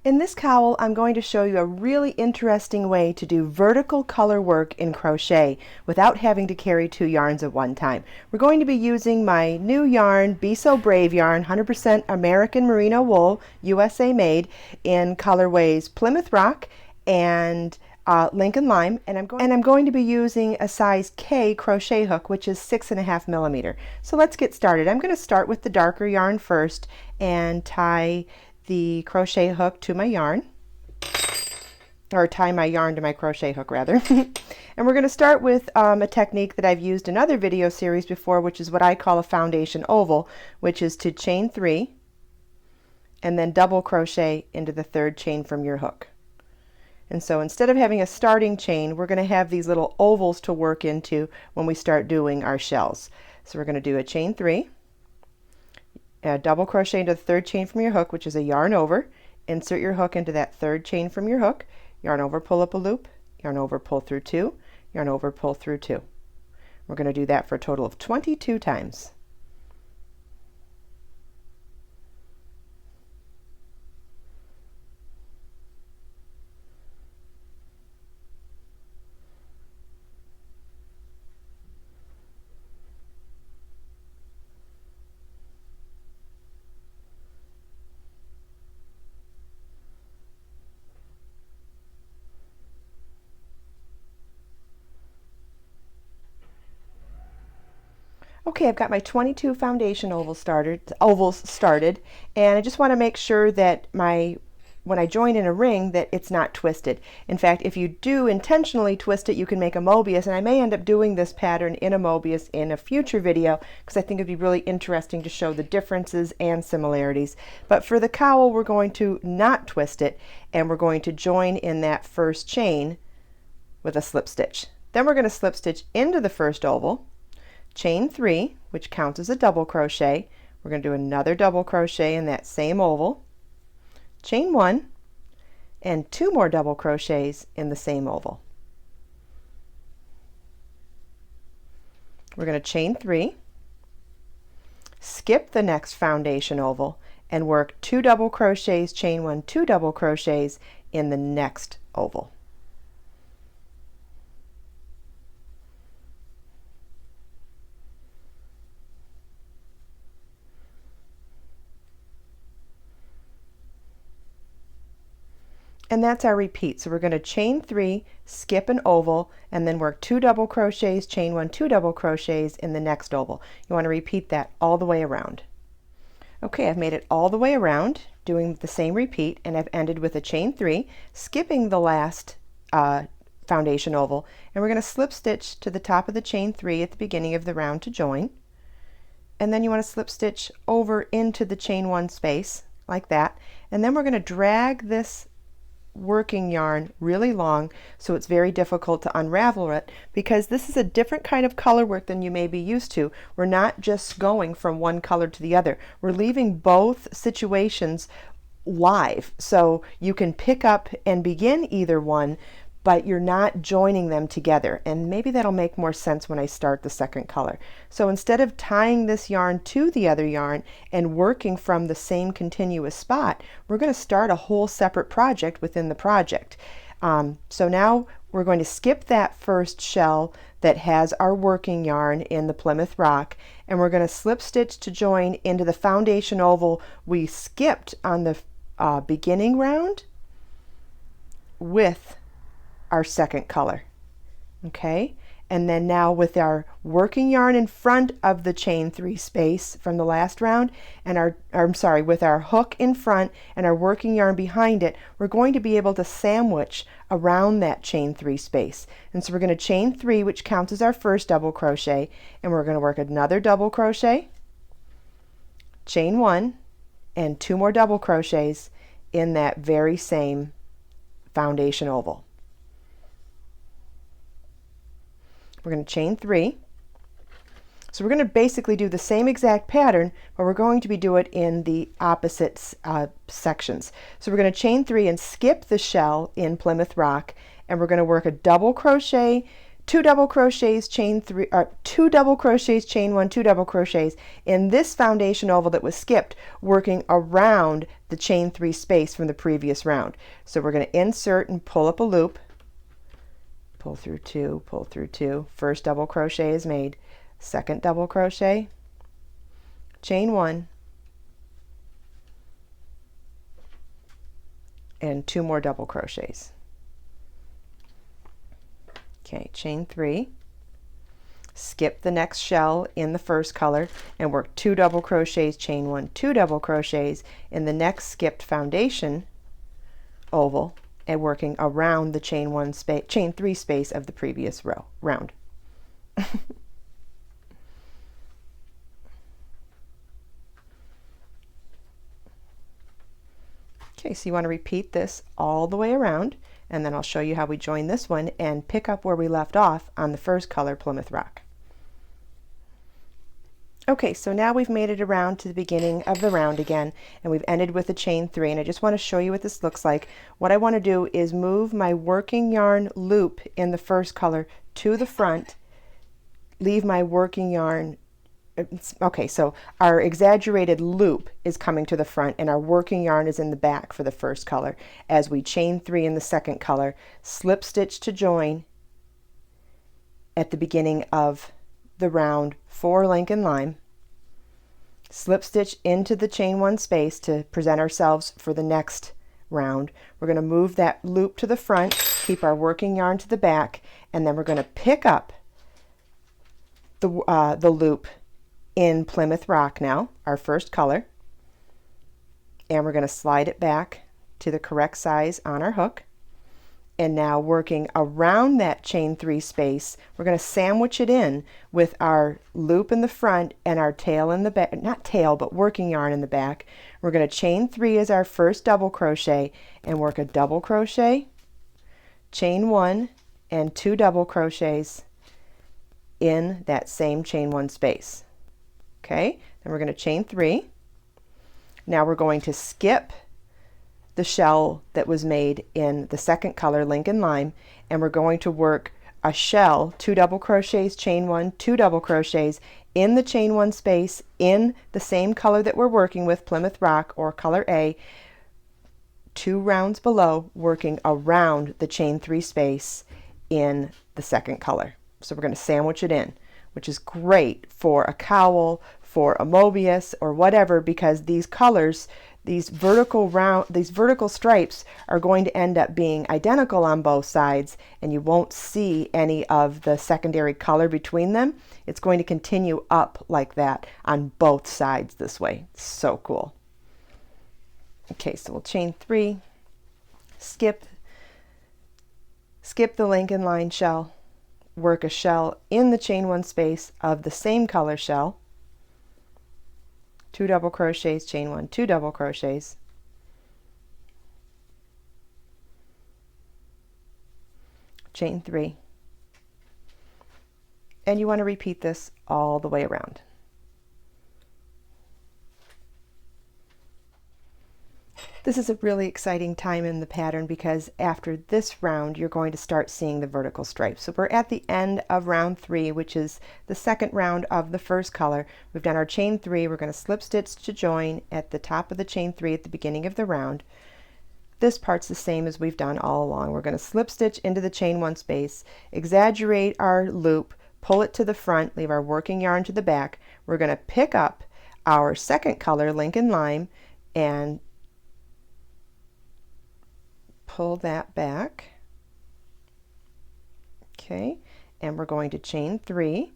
In this cowl, I'm going to show you a really interesting way to do vertical color work in crochet without having to carry 2 yarns at one time. We're going to be using my new yarn, Be So Brave yarn, 100% American Merino wool, USA made, in colorways Plymouth Rock and Lincoln Lime, and I'm going to be using a size K crochet hook, which is 6.5 millimeter. So let's get started. I'm going to start with the darker yarn first and tie the crochet hook to my yarn, or tie my yarn to my crochet hook rather. And we're going to start with a technique that I've used in other video series before, which is what I call a foundation oval, which is to chain 3 and then double crochet into the 3rd chain from your hook. And so instead of having a starting chain, we're going to have these little ovals to work into when we start doing our shells. So we're going to do a chain 3, double crochet into the 3rd chain from your hook, which is a yarn over, insert your hook into that 3rd chain from your hook, yarn over, pull up a loop, yarn over, pull through 2, yarn over, pull through 2. We're going to do that for a total of 22 times. Okay, I've got my 22 foundation ovals started, and I just want to make sure that when I join in a ring that it's not twisted. In fact, if you do intentionally twist it, you can make a Mobius, and I may end up doing this pattern in a Mobius in a future video because I think it'd be really interesting to show the differences and similarities. But for the cowl, we're going to not twist it, and we're going to join in that 1st chain with a slip stitch. Then we're going to slip stitch into the 1st oval, chain 3, which counts as a double crochet. We're going to do another double crochet in that same oval, chain 1, and 2 more double crochets in the same oval. We're going to chain 3, skip the next foundation oval, and work 2 double crochets, chain 1, 2 double crochets in the next oval. And that's our repeat. So we're going to chain 3, skip an oval, and then work 2 double crochets, chain 1, 2 double crochets in the next oval. You want to repeat that all the way around. Okay, I've made it all the way around, doing the same repeat, and I've ended with a chain 3, skipping the last foundation oval, and we're going to slip stitch to the top of the chain 3 at the beginning of the round to join. And then you want to slip stitch over into the chain 1 space, like that. And then we're going to drag this working yarn really long so it's very difficult to unravel it, because this is a different kind of color work than you may be used to. We're not just going from one color to the other. We're leaving both situations live, so you can pick up and begin either one, but you're not joining them together, and maybe that'll make more sense when I start the 2nd color. So instead of tying this yarn to the other yarn and working from the same continuous spot, we're going to start a whole separate project within the project. So now we're going to skip that 1st shell that has our working yarn in the Plymouth Rock, and we're going to slip stitch to join into the foundation oval we skipped on the beginning round with our 2nd color. Okay, and then now with our working yarn in front of the chain 3 space from the last round, and with our hook in front and our working yarn behind it, we're going to be able to sandwich around that chain 3 space. And so we're going to chain 3, which counts as our 1st double crochet, and we're going to work another double crochet, chain 1, and 2 more double crochets in that very same foundation oval. We're going to chain 3. So we're going to basically do the same exact pattern, but we're going to be doing it in the opposite sections. So we're going to chain 3 and skip the shell in Plymouth Rock, and we're going to work a double crochet 2 double crochets, chain 3, 2 double crochets, chain 1, 2 double crochets in this foundation oval that was skipped, working around the chain 3 space from the previous round. So we're going to insert and pull up a loop, pull through 2, pull through 2. First double crochet is made. Second double crochet, chain 1, and 2 more double crochets. Okay, chain 3, skip the next shell in the first color and work 2 double crochets, chain 1, 2 double crochets in the next skipped foundation oval and working around the chain 3 space of the previous round. Okay, so you want to repeat this all the way around, and then I'll show you how we join this one and pick up where we left off on the first color, Plymouth Rock. Okay, so now we've made it around to the beginning of the round again, and we've ended with a chain 3, and I just want to show you what this looks like. What I want to do is move my working yarn loop in the first color to the front, leave my working yarn. Okay, so our exaggerated loop is coming to the front and our working yarn is in the back for the first color. As we chain 3 in the second color, slip stitch to join at the beginning of the round for Lincoln Lime, slip stitch into the chain 1 space to present ourselves for the next round. We're going to move that loop to the front, keep our working yarn to the back, and then we're going to pick up the loop in Plymouth Rock now, our first color, and we're going to slide it back to the correct size on our hook. And now working around that chain 3 space, we're going to sandwich it in with our loop in the front and our tail in the back, not tail, but working yarn in the back. We're going to chain 3 as our first double crochet and work a double crochet, chain 1, and 2 double crochets in that same chain 1 space. Okay, then we're going to chain 3. Now we're going to skip the shell that was made in the second color, Lincoln Lime, and we're going to work a shell, 2 double crochets, chain 1, 2 double crochets in the chain 1 space in the same color that we're working with, Plymouth Rock or color A, 2 rounds below, working around the chain 3 space in the second color. So we're going to sandwich it in, which is great for a cowl, for a Mobius, or whatever, because these colors, these vertical stripes are going to end up being identical on both sides, and you won't see any of the secondary color between them. It's going to continue up like that on both sides this way. So cool. Okay, so we'll chain 3, skip the Lincoln line shell, work a shell in the chain 1 space of the same color shell, 2 double crochets, chain 1, 2 double crochets, chain 3, and you want to repeat this all the way around. This is a really exciting time in the pattern because after this round you're going to start seeing the vertical stripes. So we're at the end of round 3, which is the second round of the first color. We've done our chain 3. We're going to slip stitch to join at the top of the chain 3 at the beginning of the round. This part's the same as we've done all along. We're going to slip stitch into the chain 1 space, exaggerate our loop, pull it to the front, leave our working yarn to the back. We're going to pick up our second color, Lincoln Lime, and pull that back. Okay, and we're going to chain 3,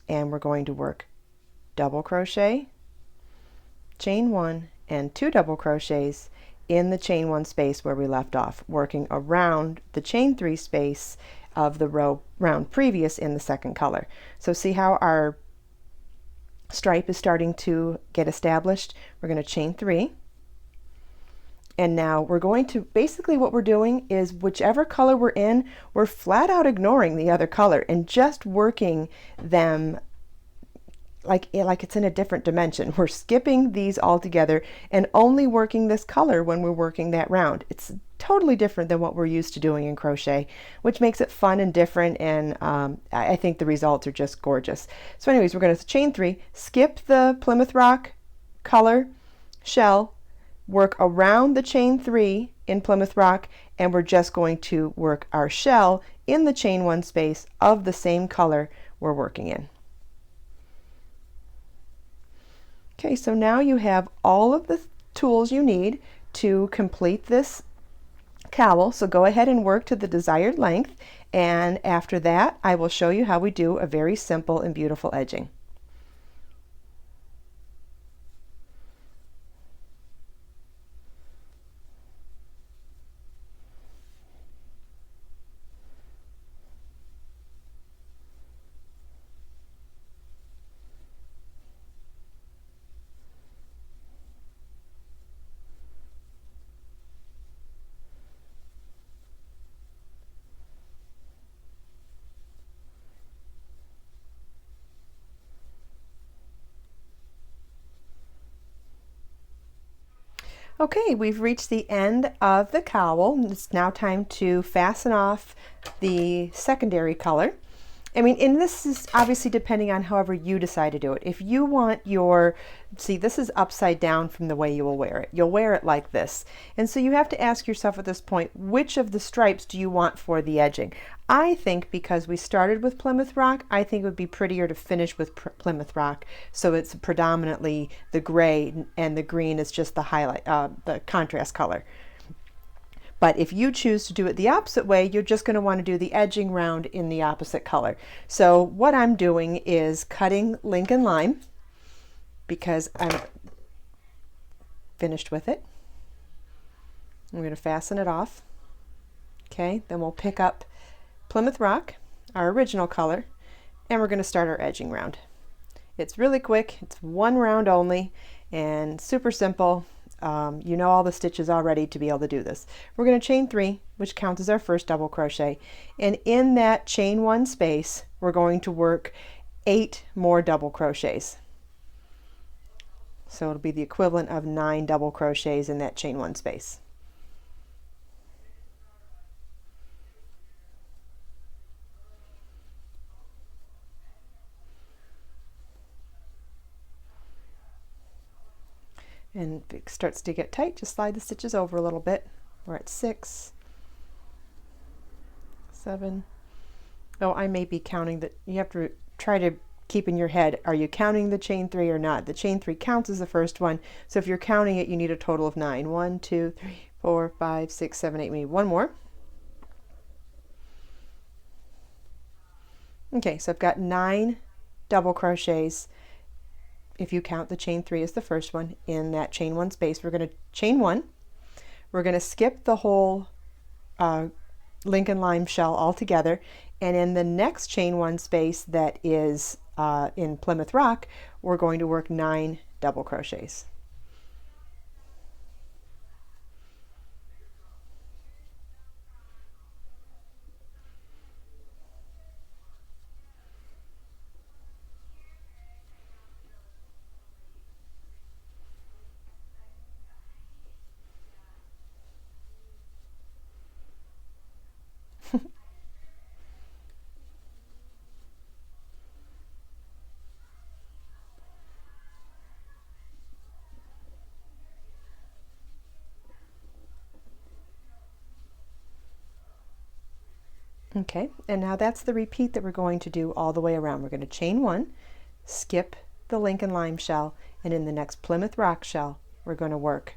and we're going to work double crochet, chain 1, and 2 double crochets in the chain 1 space where we left off, working around the chain 3 space of the round previous in the second color. So see how our stripe is starting to get established? We're going to chain 3. And now we're going to, basically what we're doing is whichever color we're in, we're flat out ignoring the other color and just working them like it's in a different dimension. We're skipping these all together and only working this color when we're working that round. It's totally different than what we're used to doing in crochet, which makes it fun and different, and I think the results are just gorgeous. So anyways, we're going to chain 3, skip the Plymouth Rock color shell, work around the chain 3 in Plymouth Rock, and we're just going to work our shell in the chain 1 space of the same color we're working in. Okay, so now you have all of the tools you need to complete this cowl. So go ahead and work to the desired length, and after that I will show you how we do a very simple and beautiful edging. Okay, we've reached the end of the cowl. It's now time to fasten off the secondary color. I mean, and this is obviously depending on however you decide to do it. If you want your, see, this is upside down from the way you will wear it. You'll wear it like this. And so you have to ask yourself at this point, which of the stripes do you want for the edging? I think because we started with Plymouth Rock, I think it would be prettier to finish with Plymouth Rock. So it's predominantly the gray and the green is just the highlight, the contrast color. But if you choose to do it the opposite way, you're just going to want to do the edging round in the opposite color. So what I'm doing is cutting Lincoln Lime because I'm finished with it. I'm going to fasten it off. Okay, then we'll pick up Plymouth Rock, our original color, and we're going to start our edging round. It's really quick. It's one round only and super simple. You know all the stitches already to be able to do this. We're going to chain 3, which counts as our first double crochet, and in that chain 1 space we're going to work 8 more double crochets. So it'll be the equivalent of 9 double crochets in that chain 1 space. And if it starts to get tight, just slide the stitches over a little bit. We're at 6, 7. Oh, I may be counting that. You have to try to keep in your head, are you counting the chain 3 or not? The chain 3 counts as the first one. So if you're counting it, you need a total of 9. 1, 2, 3, 4, 5, 6, 7, 8. We need one more. Okay, so I've got 9 double crochets. If you count the chain 3 as the first one in that chain 1 space, we're going to chain 1. We're going to skip the whole Lincoln Lime shell altogether, and in the next chain 1 space that is in Plymouth Rock, we're going to work 9 double crochets. Okay, and now that's the repeat that we're going to do all the way around. We're going to chain 1, skip the Lincoln Lime shell, and in the next Plymouth Rock shell, we're going to work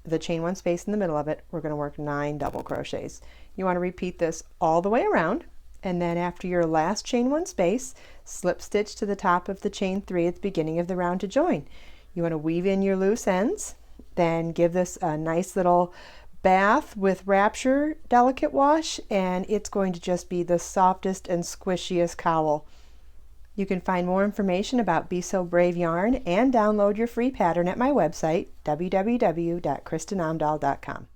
the chain 1 space in the middle of it. We're going to work 9 double crochets. You want to repeat this all the way around, and then after your last chain 1 space, slip stitch to the top of the chain 3 at the beginning of the round to join. You want to weave in your loose ends, then give this a nice little bath with Rapture Delicate Wash, and it's going to just be the softest and squishiest cowl. You can find more information about Be So Brave yarn and download your free pattern at my website, www.kristinomdahl.com.